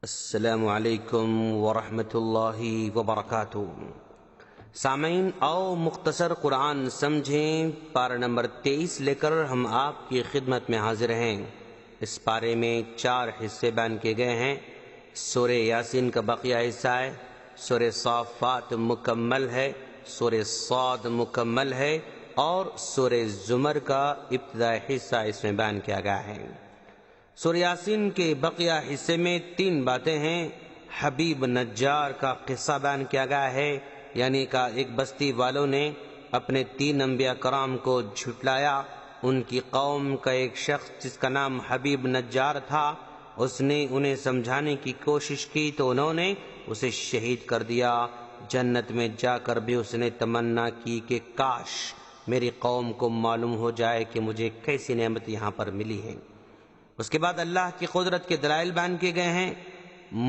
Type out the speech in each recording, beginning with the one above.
السلام علیکم ورحمۃ اللہ وبرکاتہ۔ سامعین، آؤ مختصر قرآن سمجھیں، پارہ نمبر 23 لے کر ہم آپ کی خدمت میں حاضر ہیں۔ اس پارے میں 4 حصے بیان کیے گئے ہیں۔ سورہ یاسین کا بقیہ حصہ ہے، سورہ صافات مکمل ہے، سورہ صاد مکمل ہے اور سورہ زمر کا ابتدائی حصہ اس میں بیان کیا گیا ہے۔ سورہ یاسین کے بقیہ حصے میں 3 باتیں ہیں۔ حبیب نجار کا قصہ بیان کیا گیا ہے، یعنی کہ ایک بستی والوں نے اپنے 3 انبیاء کرام کو جھٹلایا۔ ان کی قوم کا ایک شخص جس کا نام حبیب نجار تھا، اس نے انہیں سمجھانے کی کوشش کی تو انہوں نے اسے شہید کر دیا۔ جنت میں جا کر بھی اس نے تمنا کی کہ کاش میری قوم کو معلوم ہو جائے کہ مجھے کیسی نعمت یہاں پر ملی ہے۔ اس کے بعد اللہ کی قدرت کے دلائل بیان کیے گئے ہیں۔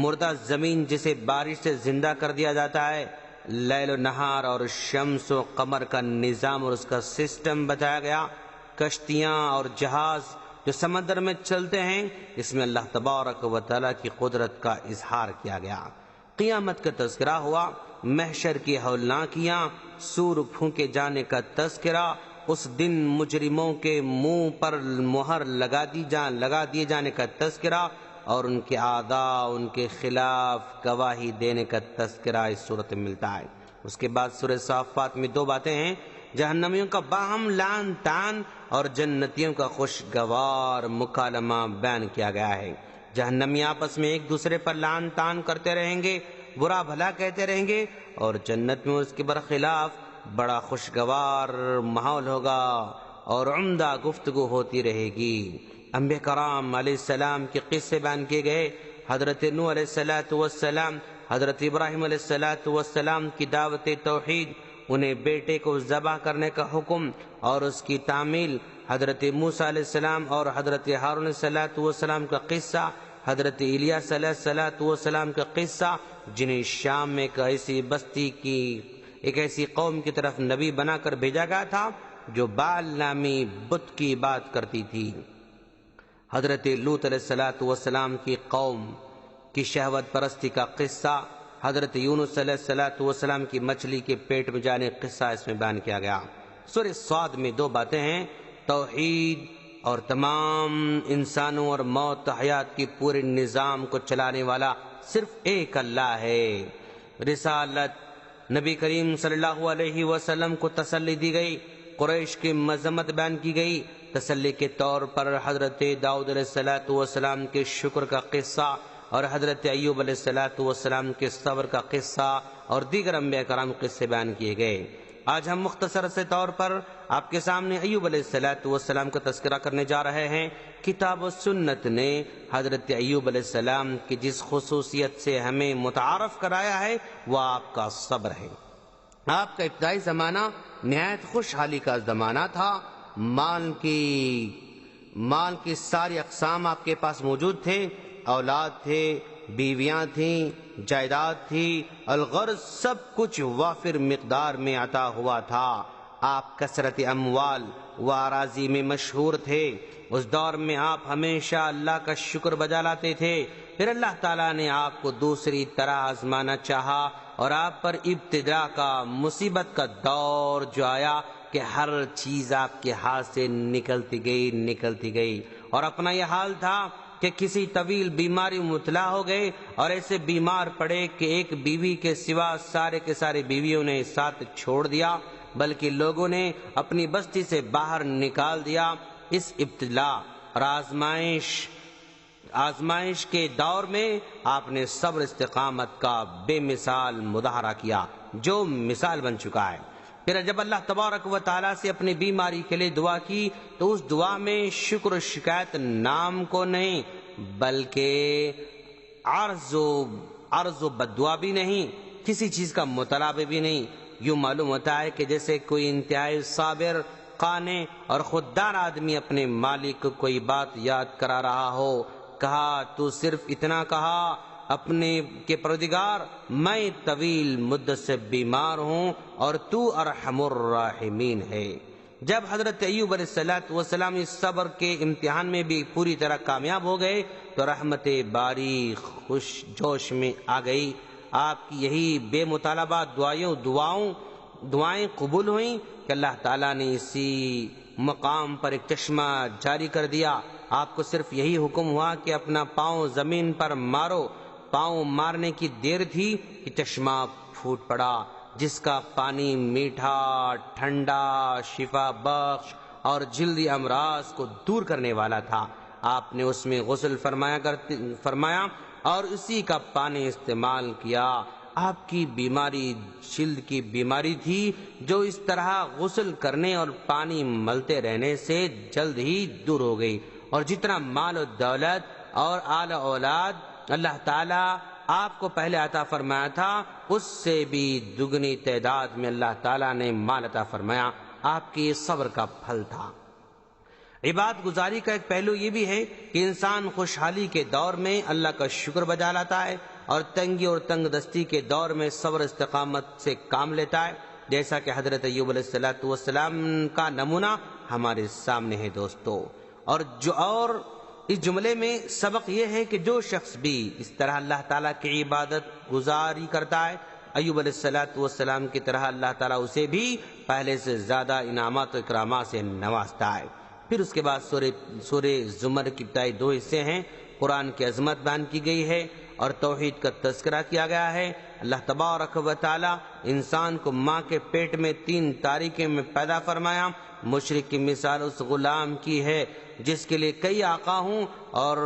مردہ زمین جسے بارش سے زندہ کر دیا جاتا ہے، لیل و نہار اور شمس و قمر کا نظام اور اس کا سسٹم بتایا گیا۔ کشتیاں اور جہاز جو سمندر میں چلتے ہیں، اس میں اللہ تبارک و تعالیٰ کی قدرت کا اظہار کیا گیا۔ قیامت کا تذکرہ ہوا، محشر کی ہولناکیاں، سور پھونکے جانے کا تذکرہ، اس دن مجرموں کے منہ پر مہر لگا دیے جانے کا تذکرہ اور ان کے اعداء ان کے خلاف گواہی دینے کا تذکرہ اس صورت میں ملتا ہے۔ اس کے بعد سورہ صافات میں 2 باتیں ہیں۔ جہنمیوں کا باہم لعن طعن اور جنتیوں کا خوشگوار مکالمہ بیان کیا گیا ہے۔ جہنمی آپس میں ایک دوسرے پر لعن طعن کرتے رہیں گے، برا بھلا کہتے رہیں گے، اور جنت میں اس کے برخلاف بڑا خوشگوار ماحول ہوگا اور عمدہ گفتگو ہوتی رہے گی۔ انبیاء کرام علیہ السلام کے قصے بیان کیے گئے۔ حضرت نوح علیہ السلام، حضرت ابراہیم علیہ السلام کی دعوت توحید، انہیں بیٹے کو ذبح کرنے کا حکم اور اس کی تعمیل، حضرت موسیٰ علیہ السلام اور حضرت ہارون علیہ السلام کا قصہ، حضرت الیاس علیہ السلام کا قصہ، جنہیں شام میں ایک ایسی قوم کی طرف نبی بنا کر بھیجا گیا تھا جو بال نامی بت کی بات کرتی تھی۔ حضرت لوط علیہ السلام کی قوم کی شہوت پرستی کا قصہ، حضرت یونس علیہ السلام کی مچھلی کے پیٹ میں جانے کا قصہ اس میں بیان کیا گیا۔ سورہ صاد میں 2 باتیں ہیں۔ توحید اور تمام انسانوں اور موت حیات کی پورے نظام کو چلانے والا صرف ایک اللہ ہے۔ رسالت نبی کریم صلی اللہ علیہ وسلم کو تسلی دی گئی، قریش کی مذمت بیان کی گئی۔ تسلی کے طور پر حضرت داؤد علیہ السلام کے شکر کا قصہ اور حضرت ایوب علیہ السلام کے صبر کا قصہ اور دیگر انبیاء کرام قصے بیان کیے گئے۔ آج ہم مختصر سے طور پر آپ کے سامنے ایوب علیہ السلام کا تذکرہ کرنے جا رہے ہیں۔ کتاب و سنت نے حضرت ایوب علیہ السلام کی جس خصوصیت سے ہمیں متعارف کرایا ہے وہ آپ کا صبر ہے۔ آپ کا ابتدائی زمانہ نہایت خوشحالی کا زمانہ تھا۔ مال کی ساری اقسام آپ کے پاس موجود تھے، اولاد تھے، بیویاں تھیں، جائیداد تھی، الغرض سب کچھ وافر مقدار میں عطا ہوا تھا۔ آپ کثرت اموال و اراضی میں مشہور تھے۔ اس دور میں آپ ہمیشہ اللہ کا شکر بجا لاتے تھے۔ پھر اللہ تعالیٰ نے آپ کو دوسری طرح آزمانا چاہا اور آپ پر ابتلا کا، مصیبت کا دور جو آیا کہ ہر چیز آپ کے ہاتھ سے نکلتی گئی اور اپنا یہ حال تھا کہ کسی طویل بیماری مبتلا ہو گئے اور ایسے بیمار پڑے کہ ایک بیوی کے سوا سارے کے سارے بیویوں نے ساتھ چھوڑ دیا، بلکہ لوگوں نے اپنی بستی سے باہر نکال دیا۔ اس ابتلا اور آزمائش کے دور میں آپ نے صبر استقامت کا بے مثال مظاہرہ کیا جو مثال بن چکا ہے۔ پھر جب اللہ تبارک و تعالیٰ سے اپنی بیماری کے لیے دعا کی تو اس دعا میں شکر و شکایت نام کو نہیں، بلکہ عرض و بددعا بھی نہیں، کسی چیز کا مطالبہ بھی نہیں۔ یوں معلوم ہوتا ہے کہ جیسے کوئی انتہائی صابر، قانع اور خوددار آدمی اپنے مالک کو کوئی بات یاد کرا رہا ہو۔ کہا تو صرف اتنا کہا اپنے کہ پروردگار میں طویل مدت سے بیمار ہوں اور تو ارحم الراحمین ہے۔ جب حضرت ایوب علیہ السلام اس صبر کے امتحان میں بھی پوری طرح کامیاب ہو گئے تو رحمت باری خوش جوش میں آ گئی۔ آپ کی یہی بے مطالبہ دعائیں قبول ہوئیں کہ اللہ تعالیٰ نے اسی مقام پر ایک چشمہ جاری کر دیا۔ آپ کو صرف یہی حکم ہوا کہ اپنا پاؤں زمین پر مارو۔ پاؤں مارنے کی دیر تھی کہ چشمہ پھوٹ پڑا، جس کا پانی میٹھا، ٹھنڈا، شفا بخش اور جلدی امراض کو دور کرنے والا تھا۔ آپ نے اس میں غسل فرمایا اور اسی کا پانی استعمال کیا۔ آپ کی بیماری جلد کی بیماری تھی جو اس طرح غسل کرنے اور پانی ملتے رہنے سے جلد ہی دور ہو گئی، اور جتنا مال و دولت اور آل اولاد اللہ تعالیٰ آپ کو پہلے عطا فرمایا تھا، اس سے بھی دگنی تعداد میں اللہ تعالیٰ نے مال عطا فرمایا۔ آپ کی صبر کا پھل تھا۔ عبادت گزاری کا ایک پہلو یہ بھی ہے کہ انسان خوشحالی کے دور میں اللہ کا شکر بجا لاتا ہے اور تنگی اور تنگ دستی کے دور میں صبر استقامت سے کام لیتا ہے، جیسا کہ حضرت ایوب علیہ السلام کا نمونہ ہمارے سامنے ہے دوستو۔ اور اس جملے میں سبق یہ ہے کہ جو شخص بھی اس طرح اللہ تعالیٰ کی عبادت گزاری کرتا ہے، ایوب علیہ السلام کی طرح اللہ تعالیٰ اسے بھی پہلے سے زیادہ انعامات و اکرامات سے نوازتا ہے۔ پھر اس کے بعد سورہ زمر کی ابتدائی 2 حصے ہیں۔ قرآن کی عظمت بیان کی گئی ہے اور توحید کا تذکرہ کیا گیا ہے۔ اللہ تبارک و تعالی انسان کو ماں کے پیٹ میں 3 تاریکی میں پیدا فرمایا۔ مشرک کی مثال اس غلام کی ہے جس کے لیے کئی آقا ہوں، اور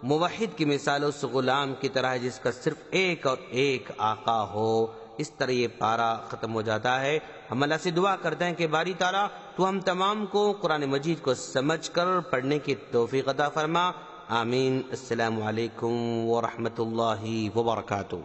موحد کی مثال اس غلام کی طرح ہے جس کا صرف ایک اور ایک آقا ہو۔ اس طرح یہ پارہ ختم ہو جاتا ہے۔ ہم اللہ سے دعا کرتے ہیں کہ باری تعالیٰ تو ہم تمام کو قرآن مجید کو سمجھ کر پڑھنے کی توفیق عطا فرما۔ آمین۔ السلام علیکم ورحمۃ اللہ وبرکاتہ۔